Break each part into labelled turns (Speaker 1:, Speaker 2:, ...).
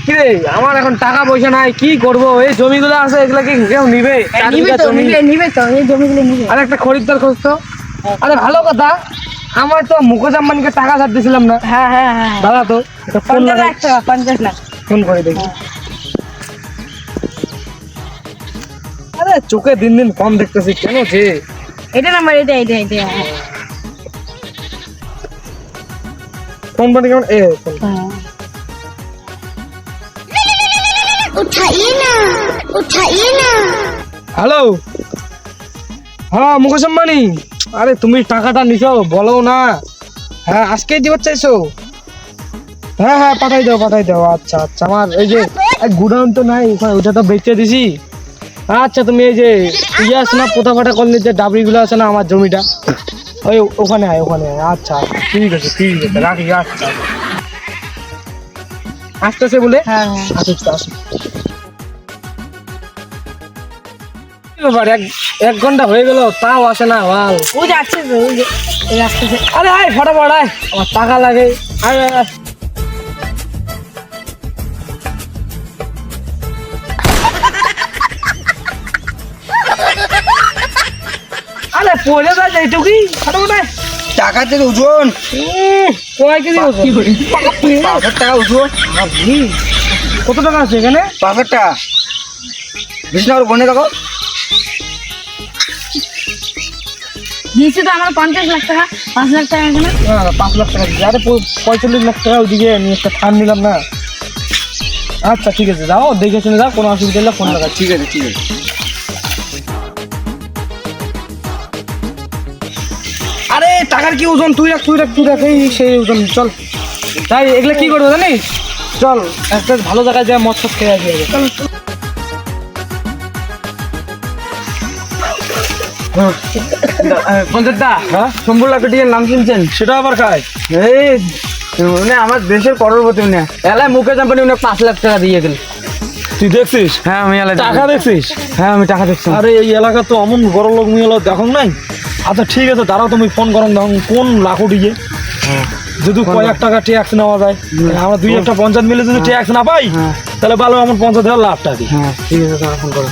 Speaker 1: কি রে আমার এখন টাকা পয়সা নাই, কি করব? এই জমিগুলো আছে এগুলা কি কেউ নিবে?
Speaker 2: নিবে তো এই জমিগুলো নিবে।
Speaker 1: আর একটা খরিদ্দার খুঁজতো। আরে ভালো কথা, আমার তো মুকেশ আম্বানিকে টাকা ছাড় দিছিলাম না।
Speaker 2: হ্যাঁ হ্যাঁ হ্যাঁ
Speaker 1: দাদা তো ফোন
Speaker 2: 50 লাখ টাকা 50 লাখ।
Speaker 1: ফোন করে দেখি। আরে চোখে দিন দিন কম দেখতেছি কেন যে?
Speaker 2: এটা নাম্বার এটা।
Speaker 1: ফোন পানি কেমন?
Speaker 3: उठाइए ना
Speaker 1: হ্যালো, হ্যাঁ মুকেশ আম্বানি। আরে তুমি টাকাটা নিছো বলো না। হ্যাঁ আজকেই দিবার চাইছো? হ্যাঁ হ্যাঁ পাঠাই দাও। আচ্ছা আচ্ছা, আমার এই যে গুডাউন তো নাই ওটা তো বেচে দিছি। আচ্ছা তুমি এই যে ইয়ে আছে না পোতা ফাটা করলে যে ডাবরিগুলো আছে না আমার জমিটা, ওই ওখানে আয়। আচ্ছা ঠিক আছে রাখি। আচ্ছা আসতেছে বলে।
Speaker 2: হ্যাঁ
Speaker 1: আচ্ছা ব্যাপার, এক ঘন্টা হয়ে গেল তাও আসে না মাল।
Speaker 2: ওই যে আসছে তো, ওই যে আসতেছে।
Speaker 1: আরে আয় ফটাফট আয়, আমার টাকা লাগে। আয়। আরে পড়ে যায় এইটুকুই, ফটাফট আয়।
Speaker 4: টাকাতে ওজন
Speaker 1: কয় কেজি ওজন?
Speaker 4: 5,000 টাকা ওজন।
Speaker 1: কত টাকা আছে এখানে?
Speaker 4: 5,000 টাকা বেশি না, বনে দেখো।
Speaker 2: দিয়েছে তো আমার 50 লাখ টাকা, 5 লাখ টাকা এখানে।
Speaker 1: 5 লাখ টাকা দিচ্ছি। আরে 45 লাখ টাকা ওইদিকে আমি একটা ফান্ড নিলাম না। আচ্ছা ঠিক আছে, যাও দেখে শুনে যাও, কোনো অসুবিধা হলে ফোন লাগা।
Speaker 4: ঠিক আছে
Speaker 1: আরে টাকার কি ওজন? তুই রাখ এই সেই ওজন। চল তাই এগুলো কি করবো জানিস? চল একটা ভালো জায়গায় যায় মদ সব খেয়ে আসি আগে।
Speaker 4: পঞ্চায়েতটা
Speaker 1: হ্যাঁ
Speaker 4: শম্ভু লাকড়িয়ার নাম শুনছেন?
Speaker 1: সেটা আবার খায়?
Speaker 4: এই মানে আমার দেশের করোড়পতি উনি, এলাকায় মুকেশ আম্বানি উনি 5 লাখ টাকা দিয়ে গেল।
Speaker 1: তুই দেখছিস?
Speaker 4: হ্যাঁ আমি এলাকায়
Speaker 1: টাকা দেখছিস?
Speaker 4: হ্যাঁ আমি টাকা দেখছি।
Speaker 1: আরে এই এলাকা তো অমন বড় লোক মিলো দেখুন নাই। আচ্ছা ঠিক আছে, দাঁড়াও তুমি ফোন করো দেখুন কোন লাখুটিকে যদি কয়েক টাকা ট্যাক্স নেওয়া যায়। আমরা দুই একটা পঞ্চায়েত মিলে যদি ট্যাক্স না পাই তাহলে ভালো, আমার 50,000 লাখ টাকা দিই।
Speaker 4: হ্যাঁ ঠিক আছে, তারা ফোন করো।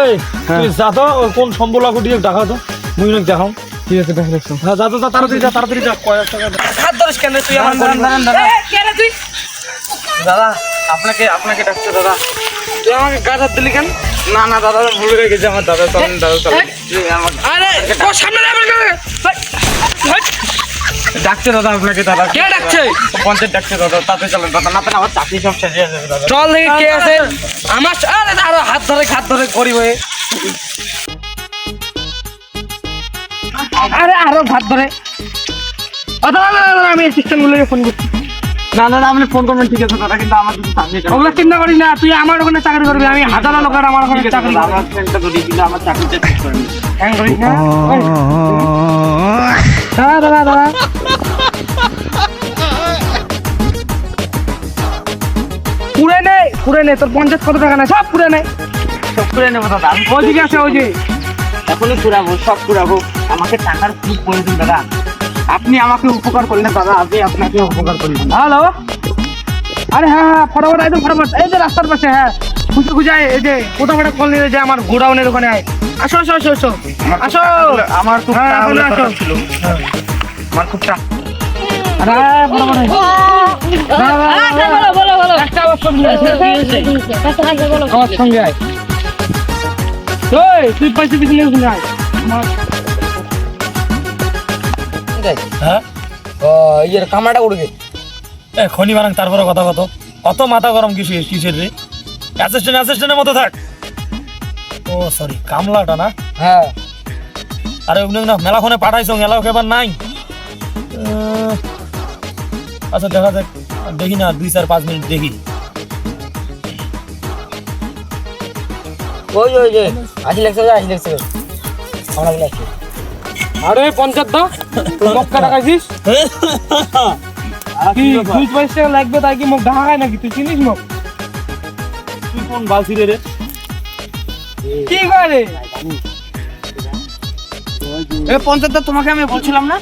Speaker 1: এই তুই যা তো কোন সম্বল লাখুটিকে দেখা তো মুই দেখাও।
Speaker 4: ঠিক আছে দেখো।
Speaker 1: হ্যাঁ যা তো তাড়াতাড়ি যা কয়েক টাকা হাত ধরিস কেন তুই আমার?
Speaker 2: কেন তুই?
Speaker 1: দাদা আপনাকে ডাকছে দাদা। তুই আমাকে গাছ হাত দিলি কেন? না দাদা ভুল হয়ে গেছে আমার। দাদা চলেন। আরে ও সামনে ডাকছে দাদা আপনাকে। দাদা কে ডাকছে? পঞ্চায়েত ডাকছে দাদা, তাতে চলেন দাদা। না আমার চাকরি সব শেষ হয়ে যাবে দাদা। চল দেখি কে আছে আমার। আরে আরো হাত ধরে করি হয়ে। আরে আরো হাত ধরে। দাদা আমি অ্যাসিস্ট্যান্ট গুলোকে ফোন করছি।
Speaker 4: না আপনি ফোন করবেন, ঠিক আছে দাদা, কিন্তু আমার যদি চাকরি
Speaker 1: ওগুলো চিন্তা করি না, তুই আমার ওখানে চাকরি করবি। আমি হাজারো লোকের আমার ওখানে চাকরি করবো।
Speaker 4: আমার ফ্রেন্ডটা যদি কিন্তু আমার চাকরিটা ঠিক করে নিন।
Speaker 1: হ্যাঁ করিস না। দাদা পুরে নে তোর 50 কত টাকা নেই সব পুরে নে।
Speaker 4: সব করে নেবো দাদা, আমি
Speaker 1: ওইদিকে আছে ওই যে।
Speaker 4: এখনই পুরাবো, সব পুরাবো। আমাকে টাকার খুব প্রয়োজন দাদা, আপনি আমাকে উপকার করলেন দাদা, আমি আপনাকে উপকার করলাম।
Speaker 1: হ্যালো, আরে হ্যাঁ ফটাফট একদম ফটাফট। এই যে রাস্তার পাশে, হ্যাঁ খুঁজে এই যে কোথাও কল নিয়ে যে আমার গোডাউনের ওখানে আয়। আসো
Speaker 4: আমার খুব
Speaker 1: হ্যাঁ,
Speaker 4: টাকা
Speaker 1: এখন আসো।
Speaker 4: ছিল, আমার খুব টাকা।
Speaker 1: আরে ফটাফট আয়।
Speaker 2: বলো
Speaker 1: একটা আবার সঙ্গে আয়।
Speaker 2: বলো।
Speaker 1: আমার সঙ্গে আয়। তুই পয়সা পিছনে আয়। হ্যাঁ
Speaker 4: ইয়ের কামাটা উড়বে।
Speaker 1: খনি বানাং তারপরে কথা কত অত মাথা গরম কিসের রে? অ্যাসিস্ট্যান্টের মতো থাক। ও সরি, কামলাটা না?
Speaker 4: হ্যাঁ
Speaker 1: আরে ওগুলো না মেলাখনে পাঠাইছ, মেলাও এবার নাই। আচ্ছা দেখা যাক, দেখি না 2-4-5 মিনিট দেখি।
Speaker 4: ওই যে 80 লাখ আমরা লাগছে।
Speaker 1: আরে পঞ্চায়েত দা তুই মক্কা টাকাইছিস? কি 2 টাকা লাগবে তাই কি মুখ ঢাকায় নাকি? তুই চিনিস মুখ? তুই কোন বালছি রে? কি করে?
Speaker 4: পঞ্চায়েত তোমাকে আমি বলছিলাম না,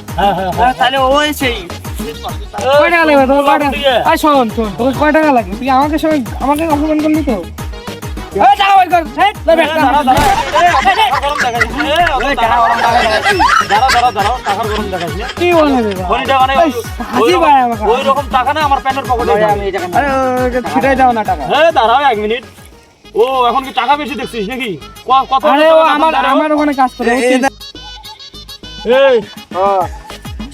Speaker 1: হ্যাঁ
Speaker 4: তাহলে ওই সেই
Speaker 1: কয় টাকা লাগবে তোমার? কয় টাকা? আয় শোন শোন, তোমার কয় টাকা লাগে? তুই আমাকে সবাই আমাকে অপমান করলি তো। এই টাকা বের কর। এই লে ব্যাগটা। কি বলে রে বাবা? হাসি পায় আমাকে।
Speaker 4: ওইরকম টাকা না আমার প্যান্টের পকেটে।
Speaker 1: আরে ওকে ছিটাই দাও না টাকা।
Speaker 4: দাঁড়াও 1 মিনিট। ও এখন কি টাকা বেশি দেখছিস নাকি? কত
Speaker 1: আরে ও
Speaker 4: টাকা
Speaker 1: আমার
Speaker 4: দাঁড়াও?
Speaker 1: আমার ওখানে কাজ করে।
Speaker 4: এই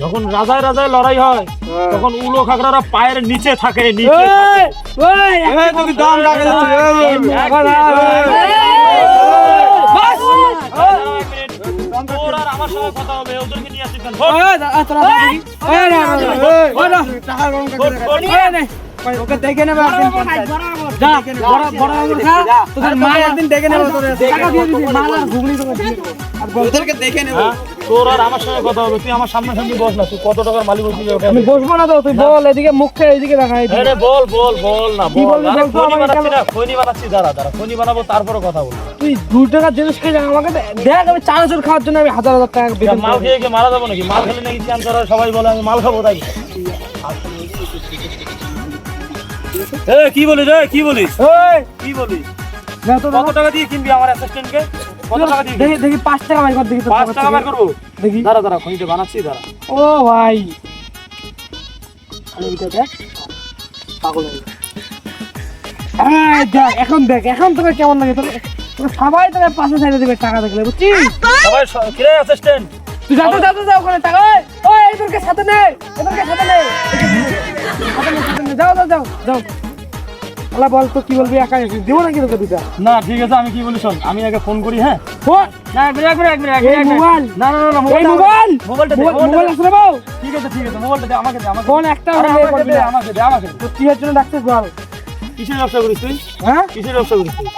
Speaker 4: যখন রাজায় রাজায় লড়াই হয় তখন উলো খাগড়ারা পায়ের নিচে থাকে, নিচে থাকে।
Speaker 1: ওই এই তুমি দাম রাখে যাচ্ছ। বাস।
Speaker 4: তোর আর আমার সঙ্গে কথা হবে, ওদেরকে নিয়ে আসিস কেন?
Speaker 1: তোরা দেখি। টাকা গরম করে ওকে দেখে নেবে একদিন। যা বড় বড় আঙুর খা, তোদের মা একদিন দেখে নেবে। টাকা দিয়ে দিবি, মাল আর ঘুগনি তোকে দিয়ে দেবো। আর ওদেরকে দেখে নেবে।
Speaker 4: হ্যাঁ? তোর আর আমার সঙ্গে কথা হবে, তুই আমার সামনে সামনে বস না। তুই কত টাকার মালিক হচ্ছিস?
Speaker 1: আমি বসবো না তো, তুই বল। এদিকে মুখে এইদিকে দেখা।
Speaker 4: আরে বল বল বল না,
Speaker 1: কি
Speaker 4: বল।
Speaker 1: বলবি
Speaker 4: আরে
Speaker 1: বল তো,
Speaker 4: খনি
Speaker 1: আমাকে
Speaker 4: বানাচ্ছি
Speaker 1: কেন-
Speaker 4: না, খনি বানাচ্ছি। দাঁড়া দাঁড়া, খনি বানাবো তারপরে কথা বলবো।
Speaker 1: তুই 2 টাকার জিনিস খেয়ে যা, আমাকে দেখ। আমি চানাচুর খাওয়ার জন্য আমি হাজার হাজার টাকা বেতন
Speaker 4: মাল
Speaker 1: পাই।
Speaker 4: খেয়ে খেয়ে মারা যাবো নাকি? মাল খেলে নাকি ক্যান্সার হয়, সবাই বলে আমি মাল খাবো তাই। কি বলিস রে? কি বলিস?
Speaker 1: ওই
Speaker 4: কি বলিস?
Speaker 1: না তো
Speaker 4: কত টাকা দিয়ে কিনবি আমার অ্যাসিস্ট্যান্টকে? কত টাকা দিয়ে
Speaker 1: দেখি দেখি 5 টাকা বের কর দেখি তো।
Speaker 4: 5 টাকা বের করবো?
Speaker 1: দেখি।
Speaker 4: দাঁড়া দাঁড়া, খনিতে বানাচ্ছি, দাঁড়া।
Speaker 1: ও ভাই আরে এটা দেখ, পাগল হয়ে গেছে। এই দেখ, এখন দেখ, এখন তোকে কেমন লাগে? তোকে সবাই তোকে পাশে সাইডে দিবে টাকা দেখলে, বুঝছিস?
Speaker 4: সবাই কিরে অ্যাসিস্ট্যান্ট?
Speaker 1: তুই যাতে যাতে যা ওখানে টাকা। ওই এদেরকে সাথে নে, এদেরকে সাথে নে, সাথে নে, যাও যাও যাও যাও। আলা বল তো কি বলবি? একা দিব নাকি তোকে দুটা?
Speaker 4: না ঠিক আছে, আমি কি বলি শোন, আমি আগে ফোন করি। হ্যাঁ
Speaker 1: ফোন
Speaker 4: না, এক মিনিট।
Speaker 1: এই মোবাইল,
Speaker 4: না না না,
Speaker 1: এই মোবাইল,
Speaker 4: মোবাইলটা দে,
Speaker 1: মোবাইল আছে রে বাবু।
Speaker 4: ঠিক আছে মোবাইলটা দে, আমাকে দে, আমাকে দে।
Speaker 1: ফোন একটা
Speaker 4: আরে
Speaker 1: হলে
Speaker 4: আমাকে
Speaker 1: করবি
Speaker 4: দে,
Speaker 1: না।
Speaker 4: আমাকে দে, আমাকে দে।
Speaker 1: তো কিসের জন্য ডাকছিস বল?
Speaker 4: কিসের ব্যবসা করিস তুই?
Speaker 1: হ্যাঁ
Speaker 4: কিসের ব্যবসা করিস তুই?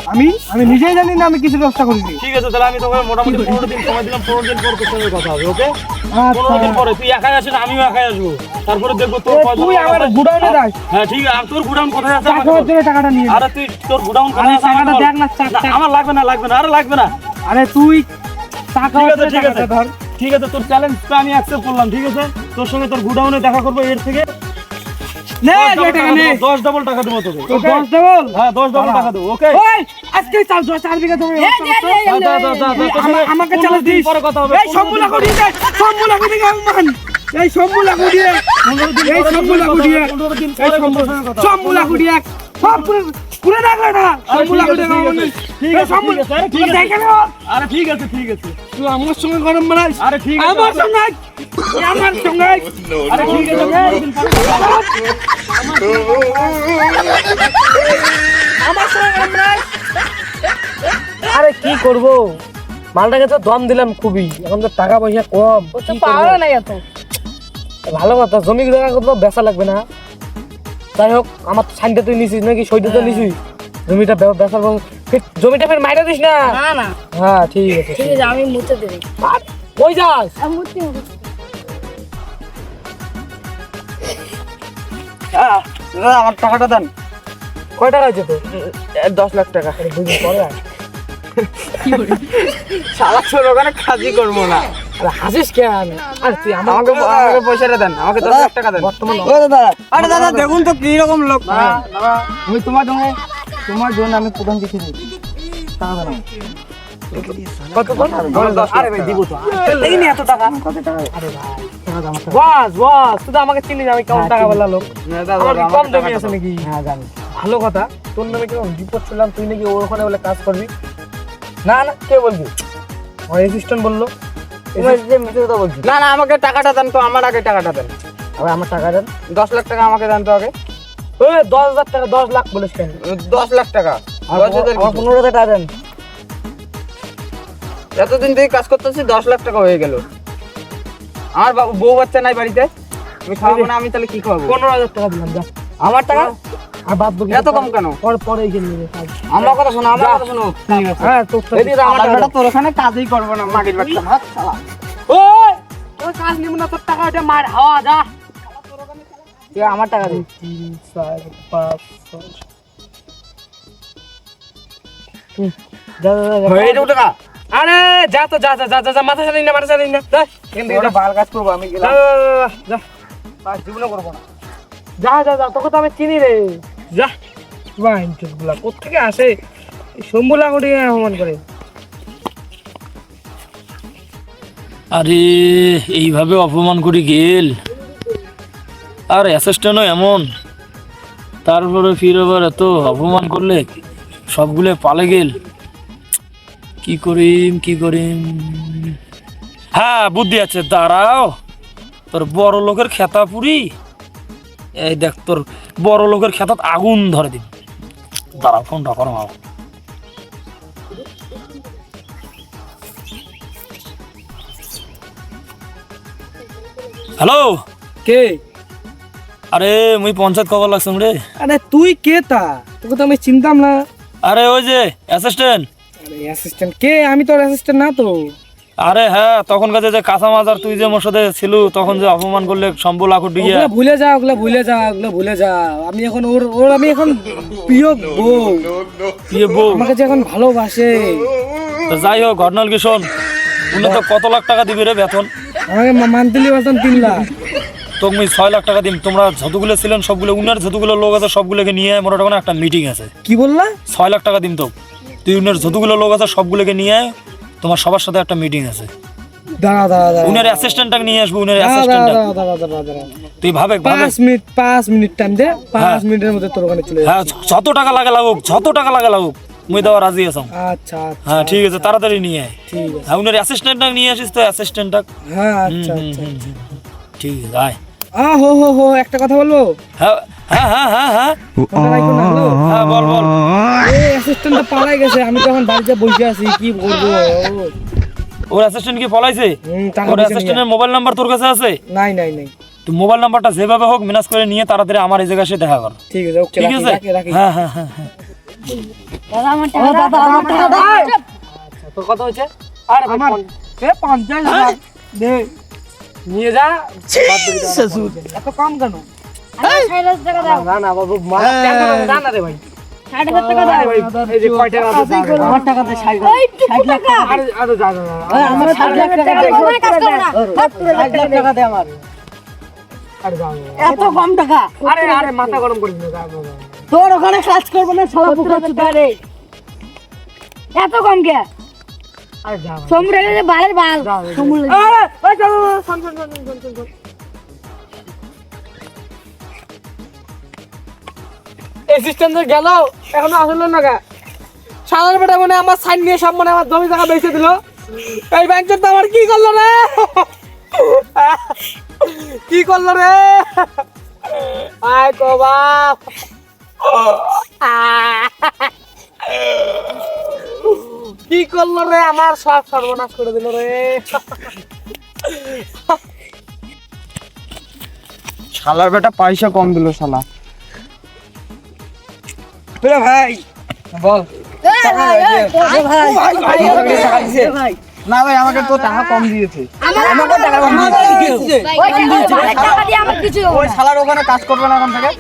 Speaker 1: আমি নিজেই জানি না আমি কিছু ব্যবস্থা করিনি।
Speaker 4: ঠিক আছে, তাহলে আমি তোকে মোটামুটি 15 দিন সময় দিলাম। 15 দিন পর তোর সঙ্গে কথা হবে, ওকে? 15 দিন
Speaker 1: আচ্ছা
Speaker 4: পরে তুই একাই আসিস, আমিও একাই আসবো। তারপরে দেখবো তোর
Speaker 1: এ,
Speaker 4: কয়জন
Speaker 1: তুই
Speaker 4: লোক
Speaker 1: আমার
Speaker 4: আছে।
Speaker 1: গুডাউনে যাস,
Speaker 4: হ্যাঁ ঠিক আছে, আর তোর গুডাউন কোথায় আছে?
Speaker 1: চা
Speaker 4: আমাকে
Speaker 1: খাওয়ার
Speaker 4: বল।
Speaker 1: জন্য টাকাটা নিয়ে নে।
Speaker 4: আরে তুই তোর গুডাউন
Speaker 1: আরে
Speaker 4: কোথায় আছে? আমাকে
Speaker 1: টাকাটা
Speaker 4: বল।
Speaker 1: দেখ না, চা
Speaker 4: না, আমার লাগবে না, আরে লাগবে না।
Speaker 1: আরে তুই চা
Speaker 4: ঠিক
Speaker 1: খাওয়ার
Speaker 4: আছে
Speaker 1: জন্য
Speaker 4: ঠিক আছে
Speaker 1: টাকাটা ধর।
Speaker 4: ঠিক আছে, তোর চ্যালেঞ্জটা আমি অ্যাকসেপ্ট করলাম। ঠিক আছে, তোর সঙ্গে তোর গুডাউনে দেখা করবো। এর থেকে
Speaker 1: নে
Speaker 4: 10
Speaker 1: যে
Speaker 4: double
Speaker 1: টাকা
Speaker 4: টাকা
Speaker 1: নে।
Speaker 4: দেবো, 10 double টাকা দেবো তোকে,
Speaker 1: তো
Speaker 4: okay?
Speaker 1: 10 ডবল।
Speaker 4: হ্যাঁ 10 double টাকা দেবো, ওকে?
Speaker 1: ওই আজকে 4 বিঘা জমি আমাকে চালা দিস।
Speaker 4: পরে কথা হবে।
Speaker 1: এই সম্বু লাগু দিয়ে দে, সম্বু লাগু দিয়ে মান। এই সম্বু লাগু দিয়ে, এই সম্বু লাগু দিয়ে, এই সম্বু লাগু দিয়ে সব পুরো রাখলে না। সম্বু লাগু দিয়ে
Speaker 4: ঠিক
Speaker 1: এই
Speaker 4: আছে,
Speaker 1: সম্বু
Speaker 4: ঠিক আছে, আরে ঠিক আছে।
Speaker 1: দেখে নাও।
Speaker 4: আরে ঠিক আছে
Speaker 1: তুই আমার সঙ্গে গরম বানাইস।
Speaker 4: আরে ঠিক আছে,
Speaker 1: আমার সঙ্গে, আমার সঙ্গে।
Speaker 4: আরে ঠিক আছে, একদিন পরে কথা হবে।
Speaker 1: আমার সঙ্গে গরম বানাইস।
Speaker 5: আরে কি করব, মালটাকে তো দম দিলাম খুবই, এখন তো টাকা পয়সা কম।
Speaker 2: তো
Speaker 5: কি
Speaker 2: পাওয়া
Speaker 5: করবো?
Speaker 2: নাই এত।
Speaker 5: ভালো কথা, জমি জায়গা তো বেচা লাগবে না। যাই হোক, আমার তো সাইনটা তুই নিছিস নাকি? সইটা তো নিছিস। জমিটা বেচার পর জমিটা ফের মাইরা দিস না।
Speaker 2: না না
Speaker 5: হ্যাঁ ঠিক আছে।
Speaker 2: ঠিক আছে, আমি মুছে দেবো।
Speaker 5: আর কই যাস?
Speaker 2: আমি মুছতে হবে।
Speaker 1: আমার টাকাটা দেন।
Speaker 5: কয় টাকা হয়েছে তো?
Speaker 1: 10 লাখ টাকা।
Speaker 5: বুঝলি পরে আয়।
Speaker 1: সারা ছোট ওখানে কাজই করবো না।
Speaker 5: আরে হাসিস কেন? আরে তুই
Speaker 1: আমাকে পয়সাটা দেন, আমাকে 10 লাখ টাকা দেন।
Speaker 5: বর্তমান
Speaker 1: ও দাদা, আরে দাদা দেখুন তো কি রকম লোক। আমি তোমার জন্য আমি প্রধান কিছু দিই। টাকা দেন।
Speaker 5: কত কত?
Speaker 1: আরে ভাই দিব তো। এই নি এত টাকা। কত টাকা? আরে ভাই, টাকা দাও আমার।
Speaker 5: বাস তুই তো আমাকে চিনিস, আমি কেমন টাকা বললাম লোক। আমার কি কম জমি আছে নাকি?
Speaker 1: হ্যাঁ জানি।
Speaker 5: ভালো কথা, তোর নামে কিরকম রিপোর্ট শুনলাম, তুই নাকি ওখানে বলে কাজ করবি। না না, কে বলবি? আমার অ্যাসিস্ট্যান্ট বললো।
Speaker 1: না না, আমাকে টাকাটা দেন তো, আমার আগে টাকাটা দেন।
Speaker 5: আবার আমার টাকা দেন।
Speaker 1: 10 লাখ টাকা আমাকে দেন তো আগে।
Speaker 5: ওই 10,000 টাকা, 10 লাখ বলিস কেন?
Speaker 1: 10 লাখ টাকা।
Speaker 5: আর
Speaker 1: 10,000
Speaker 5: আমার 15,000 টাকা দেন।
Speaker 1: এতদিন থেকে কাজ করতেছি, 10 লাখ টাকা হয়ে গেল। আমার বউ বাচ্চা নাই বাড়িতে, আমি খাওয়াবো না, আমি তাহলে কি খাওয়াবো?
Speaker 5: 15,000 টাকা দিলাম, যা।
Speaker 1: আমার টাকা
Speaker 5: আর বাদ বাকি
Speaker 1: এত কম কেন?
Speaker 5: পরে কিনে নেবে কাজ।
Speaker 1: আমার কথা শোনো, আমার কথা শোনো। ঠিক আছে।
Speaker 5: হ্যাঁ তোর তো
Speaker 1: এদিকে আমার টাকাটা তোর ওখানে কাজই করবো না, মাগির বাচ্চা। হাত শালা।
Speaker 5: ওই তোর কাজ নিব না, তোর টাকা ওটা মার হাওয়া যা।
Speaker 1: তুই আমার টাকা দে।
Speaker 5: 3 4 5 6 যা যা যা, যা।
Speaker 1: এইটুকু টাকা?
Speaker 5: আরে যা তো, যা যা যা যা, মাথা চালিস না, মাথা চালিস না, যা এখান থেকে
Speaker 1: ওটা
Speaker 5: যা।
Speaker 1: বাল কাজ করবো, আমি
Speaker 5: যা,
Speaker 1: গেলাম।
Speaker 5: যা, যা, যা, যা। আর জীবনে করবো না। যা যা যা, তোকে তো আমি চিনি রে। যা
Speaker 1: বা ইন্টারেস্ট গুলা কোথেকে আসে, শম্ভু লাগুড়ি অপমান করে।
Speaker 6: আরে এইভাবে অপমান করি গেল, আর অ্যাসিস্ট্যান্টও এমন, তারপরে ফির আবার এত অপমান করলে সবগুলো পালে গেল। কি করিম? হ্যাঁ বুদ্ধি আছে, দাঁড়াও, তোর বড় লোকের খেতা পুরি, এই দেখ তোর বড় লোকের খেতাত আগুন ধরে দিন। দাঁড়াও, ফোনটা করো মাও। হ্যালো,
Speaker 1: কে?
Speaker 6: আরে মুই পঞ্চায়েত খবর লাগছাম রে।
Speaker 1: আরে তুই কে তা? তোকে তো আমি চিনতাম না।
Speaker 6: আরে ওই যে অ্যাসিস্ট্যান্ট।
Speaker 1: আরে অ্যাসিস্ট্যান্ট কে? আমি তোর অ্যাসিস্ট্যান্ট না তো।
Speaker 6: আরে হ্যাঁ, তখন কাছে যে কাঁচা মাজার তুই যে মোর সাথে ছিল, তখন যে অপমান করলে সম্বল লাখো ডিগিয়া।
Speaker 1: ওগুলা ভুলে যা, ওগুলা ভুলে যা। আমি এখন আমি এখন প্রিয় বউ।
Speaker 6: প্রিয় বউ
Speaker 1: আমাকে যে এখন ভালোবাসে।
Speaker 6: তো যাই হোক, ঘটনাল কি শোন, উনি তো কত লাখ টাকা দিবি রে বেতন?
Speaker 1: আমাকে মান্থলি বেতন 3 লাখ।
Speaker 6: তো মুই 6 লাখ টাকা দিম। তোমরা যতগুলো ছিলেন সবগুলো, উনার যতগুলো লোক আছে সবগুলোকে নিয়ে মোর ওখানে একটা মিটিং আছে।
Speaker 1: কি বললা?
Speaker 6: 6 লাখ টাকা দিম তো। তুই উনার যতগুলো লোক আছে সবগুলোকে নিয়ে তোমার সবার সাথে একটা মিটিং আছে।
Speaker 1: দাঁড়া।
Speaker 6: উনার অ্যাসিস্ট্যান্টটাকে নিয়ে আসবো, উনার অ্যাসিস্ট্যান্টটা।
Speaker 1: দাঁড়া।
Speaker 6: তুই ভাবে
Speaker 1: 5 মিনিট টাইম দে। 5 মিনিটের মধ্যে তোর ওখানে চলে যাবে।
Speaker 6: হ্যাঁ, যত টাকা লাগে লাগুক, মুই দেওয়া রাজি আছি।
Speaker 1: আচ্ছা।
Speaker 6: হ্যাঁ ঠিক আছে, তাড়াতাড়ি নিয়ে আয়।
Speaker 1: ঠিক আছে।
Speaker 6: হ্যাঁ, উনার অ্যাসিস্ট্যান্টটা নিয়ে আসিস তো, অ্যাসিস্ট্যান্টটা।
Speaker 1: হ্যাঁ আচ্ছা।
Speaker 6: ঠিক আছে, আয়।
Speaker 1: হো একটা কথা বলবো?
Speaker 6: হ্যাঁ।
Speaker 1: ফোনটা রাখো না, হ্যালো?
Speaker 6: হ্যাঁ বল।
Speaker 1: এই অ্যাসিস্ট্যান্টটা পালাই গেছে, আমি তো এখন বাড়িতে বসে আছি, কি করবো?
Speaker 6: ওর অ্যাসিস্ট্যান্ট কি পলাইছে?
Speaker 1: টাকা
Speaker 6: ওর
Speaker 1: পয়সা
Speaker 6: অ্যাসিস্ট্যান্টের মোবাইল নাম্বার তোর কাছে আছে?
Speaker 1: নাই।
Speaker 6: তুই মোবাইল নাম্বারটা যেভাবে হোক ম্যানেজ করে নিয়ে তাড়াতাড়ি আমার এই জায়গায় এসে দেখা কর।
Speaker 1: ঠিক আছে, ওকে,
Speaker 6: ঠিক আছে?
Speaker 1: রাখি।
Speaker 6: হ্যাঁ।
Speaker 2: দাদা আমার টাকা দাও।
Speaker 5: তোর কথা হচ্ছে? আরে
Speaker 1: আমার 50,000 দে,
Speaker 5: নিয়ে যা।
Speaker 1: এত কম কেন?
Speaker 2: আমার 60,000 টাকা দাও।
Speaker 5: না বাবু, না রে ভাই।
Speaker 2: 60,000 টাকা দাও।
Speaker 5: এই যে কয় টাকা আছে?
Speaker 2: আমার টাকা দে 60 লাখ টাকা।
Speaker 5: আরে যা।
Speaker 2: আমার 60 লাখ টাকা দে। কোনো কাজ করো না। 60 লাখ টাকা দে আমার।
Speaker 5: আরে যা।
Speaker 2: এত কম টাকা।
Speaker 5: আরে মাথা গরম করিস না, যা।
Speaker 2: তোর ওখানে কাজ করবো না, শালা পুকুর চুদারে। এত কম কে?
Speaker 5: আরে যা।
Speaker 2: সমুদ্রে গেলে বালের বাল। সমুদ্রে
Speaker 5: শোন। অ্যাসিস্ট্যান্ট গেল, এখনো আসলো না গা। সালার বেটা মনে আমার সাইন নিয়ে সব মনে আমার জমি জায়গা বেচে দিল। এই ব্যাংকের তো আমার কি করলো রে? কি করলো রে? আয় কবা, কি করলো রে? আমার সব সর্বনাশ করে দিল রে।
Speaker 4: শালার বেটা পয়সা কম দিল শালা।
Speaker 1: ভাই বল।
Speaker 2: ভাই
Speaker 4: না ভাই, আমাকে তো টাকা কম দিয়েছে।
Speaker 2: আমাকে টাকা কম দিয়েছে। ওই টাকা দিয়ে আমার কিছু হবে
Speaker 4: ওই
Speaker 2: না।
Speaker 4: শালার ওখানে কাজ করবে না এখন থেকে।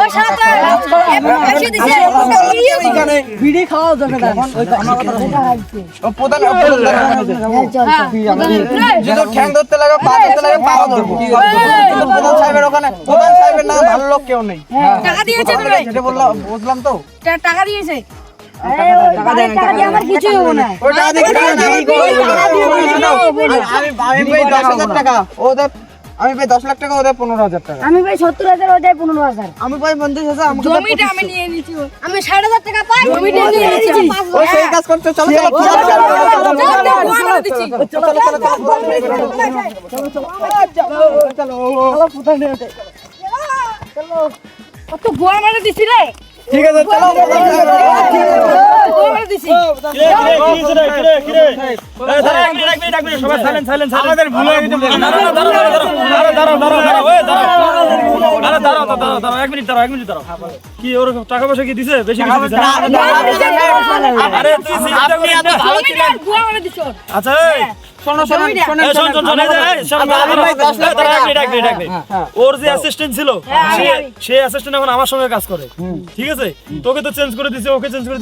Speaker 2: ওই শালা তো বেশি দিছে।
Speaker 4: এইখানে
Speaker 2: বিড়ি খাওয়া যাবে না।
Speaker 4: ও প্রধান যদি ঠ্যাং ধরতে লাগে, পা ধরতে লাগে, পাও ধরবো। কিন্তু প্রধান সাহেবের ওখানে, প্রধান সাহেবের না ভালো লোক কেউ নেই।
Speaker 2: টাকা দিয়েছে তো ভাই।
Speaker 4: যেটা বুঝলাম তো।
Speaker 2: টাকা দিয়েছে। টাকা দিয়ে আমার কিছু হবে না।
Speaker 4: ওই টাকা দিয়ে আমি পাই 10,000 টাকা, ওদের আমি পাই 10 লাখ টাকা, ওদের 15,000 টাকা।
Speaker 2: আমি ভাই 70,000 ও দেয় 15,000।
Speaker 4: আমি পাই 50,000, আমাকে
Speaker 2: জমিটা আমি নিয়ে নিয়েছি। আমি 60,000 টাকা পাই, জমিটা নিয়ে নিয়েছি।
Speaker 4: ওই সেই কাজ করতে চলো
Speaker 2: কত গোয়া মেরে দিছি রে।
Speaker 4: ঠিক আছে চলো।
Speaker 2: গোয়া মেরে দিছি।
Speaker 6: আমাদের ভুল হয়ে গেছে। এক মিনিট দাঁড়াও। কি ওর টাকা পয়সা কি দিছে? বেশি কিছু দিছে না? আরে তুই চিন্তা করিস না।
Speaker 2: জমিটা গোয়া মেরে দিছো।
Speaker 6: আচ্ছা
Speaker 4: শোনো
Speaker 6: শোন, এই যে, শোন, ওর যে অ্যাসিস্ট্যান্ট ছিল, সে অ্যাসিস্ট্যান্ট এখন আমার সঙ্গে কাজ করে। ঠিক আছে, তোকে তো চেঞ্জ করে দিছে, ওকে চেঞ্জ করে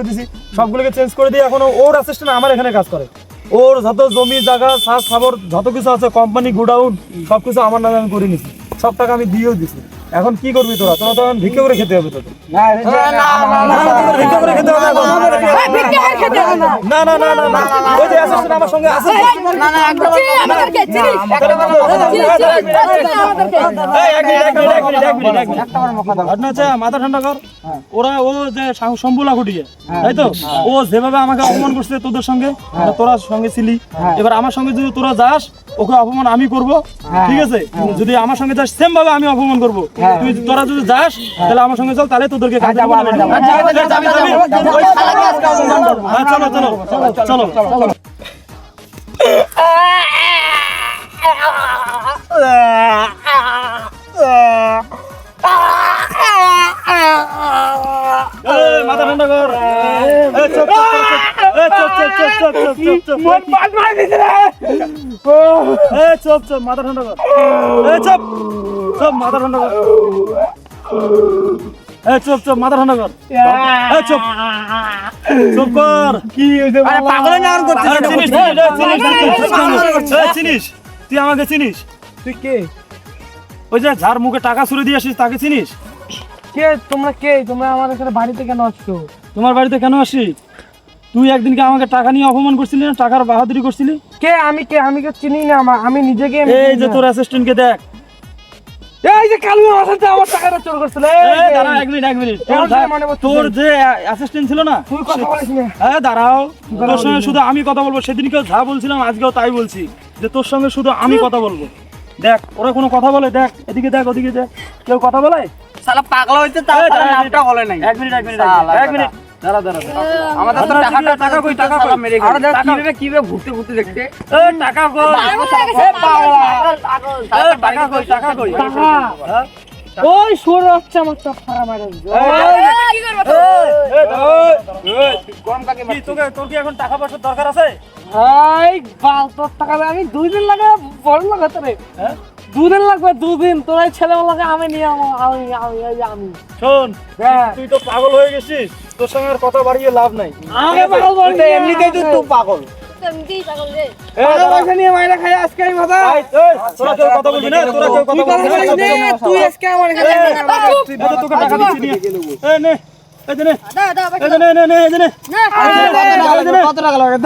Speaker 6: দিছে, সবগুলোকে চেঞ্জ করে দিয়ে এখন ওর অ্যাসিস্ট্যান্ট আমার এখানে কাজ করে।
Speaker 7: ওর যত জমি জায়গা সাজ খবর যত কিছু আছে কোম্পানি গোডাউন সবকিছু আমার নামে আমি করে নিছি, সব টাকা আমি দিয়েও দিছি। এখন কি করবি তোরা? তোরা তো এখন ভিক্ষে করে খেতে হবে তোদের। তোদের ভিক্ষে করে খেতে হবে এখন।
Speaker 2: ভিক্ষা আর খেতে হবে না।
Speaker 7: না না না না না, ওই যে অ্যাসিস্ট্যান্ট আমার সঙ্গে আছে।
Speaker 2: চিনি আমাদেরকে, চিনি।
Speaker 7: এই, এক মিনিট। ঘটনা হচ্ছে, মাথা ঠান্ডা কর। ও যে শম্ভুলা ঘটিয়ে, তাই তো? ও যেভাবে আমাকে অপমান করছে তোদের সঙ্গে, তোরা সঙ্গে ছিলি, এবার আমার সঙ্গে যদি তোরা যাস, ওকে অপমান আমি করব, ঠিক আছে? যদি আমার সঙ্গে যাস সেম ভাবে আমি অপমান করব। তুই তোরা যদি যাস তাহলে আমার সঙ্গে চল, তাহলে তোদেরকে কাজে লাগাবো। হ্যাঁ, চলো চলো চলো চলো। এই, মাথা ঠান্ডা কর। এই, চুপ, চুপ, চুপ, চুপ। এই, চুপ, চুপ, চুপ, চুপ, চুপ, চুপ, চুপ। এই, চুপ, চুপ, মাথা ঠান্ডা কর। এই, চুপ, চুপ, মাথা ঠান্ডা কর। এই, চুপ, চুপ, মাথা ঠান্ডা কর। এই, চুপ, চুপ কর। কি হইছে? পাগল না আর করছিস? চিনিস? তুই আমাকে চিনিস?
Speaker 5: তুই কে?
Speaker 7: ওই যে যার মুখে টাকা ছুড়ে দিয়ে আসিস তাকে চিনিস?
Speaker 5: কে তোমরা? কে তোমরা? আমার এখানে বাড়িতে কেন আসছো?
Speaker 7: তোমার বাড়িতে কেন আসি? তুই একদিনকে আমাকে টাকা নিয়ে অপমান করছিলি না, টাকার বাহাদুরি করছিলি।
Speaker 5: কে? আমি কে? আমি কে চিনি না। আমি নিজেকে
Speaker 7: এই যে তোর অ্যাসিস্ট্যান্টকে দেখ।
Speaker 5: এই যে কালু আমার সাথে আমার টাকাটা চোর করছিল।
Speaker 7: এই দাঁড়া, এক মিনিট। তোর যে অ্যাসিস্ট্যান্ট ছিল না,
Speaker 5: তুই কথা বলিস না।
Speaker 7: হ্যাঁ দাঁড়াও, তোর সঙ্গে শুধু আমি কথা বলবো। সেদিনকেও যা বলছিলাম আজকেও তাই বলছি, যে তোর সঙ্গে শুধু আমি কথা বলবো। দেখ ওরা কোনো কথা বলে? দেখ এদিকে, দেখ ওদিকে, দেখ কেউ কথা বলে?
Speaker 4: শালা পাগলা হইতে তার
Speaker 7: এই, দাঁড়া,
Speaker 4: নামটা বলে নাই।
Speaker 7: এক মিনিট। দাঁড়া।
Speaker 4: আমাদের তো টাকা কই টাকা মেরে গেল। আরে কিভাবে ঘুরতে ঘুরতে দেখতে।
Speaker 7: এই, টাকা কই? টাকা কই?
Speaker 5: ওই শুয়োর বাচ্চা আমার তো ফাড়া মারা দিল।
Speaker 2: কি করবো?
Speaker 7: কি তোর কি এখন টাকা পয়সার দরকার আছে?
Speaker 5: এই বাল, তোর টাকা আমি 2 দিন লাগে বড় লাগাতে রে। 2 দিন লাগবে, 2 দিন। তোর ছেলে লাগে আমি নিয়ে আমি
Speaker 7: শোন,
Speaker 5: হ্যাঁ।
Speaker 7: তুই তো পাগল হয়ে গেছিস, তোর সঙ্গে আর কথা বাড়িয়ে লাভ নাই।
Speaker 5: আমাকে পাগল বলবি না।
Speaker 7: এমনিতেই তো তুই পাগল।
Speaker 2: এমনিতেই পাগল রে।
Speaker 5: টাকা পয়সা নিয়ে মাইরা খাই আজকে আমি মাথা।
Speaker 7: তোরা কেউ কথা বলবি না, তোরা কেউ কথা বলবি না।
Speaker 5: তুই আজকে আমার এখানে
Speaker 7: তোকে টাকা দিচ্ছি নিয়ে। এই নে, এই যে নে,
Speaker 2: দাও দাও
Speaker 7: এই যে নে, এই যে নে।
Speaker 4: কত টাকা লাগবে?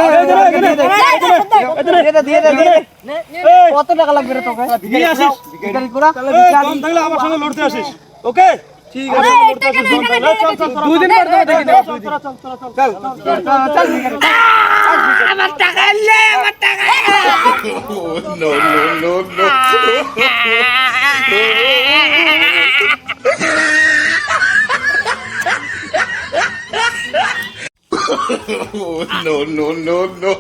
Speaker 4: কত টাকা লাগবে রে তোকে?
Speaker 7: দিয়ে আসিস।
Speaker 4: ভিখারি করা।
Speaker 7: এই, কম থাকলে আমার সঙ্গে লড়তে আসিস, ওকে? ঠিক আছে। চল, চল,
Speaker 5: 2 দিন পর তোকে দেখি দেব।
Speaker 3: no, no, no, no.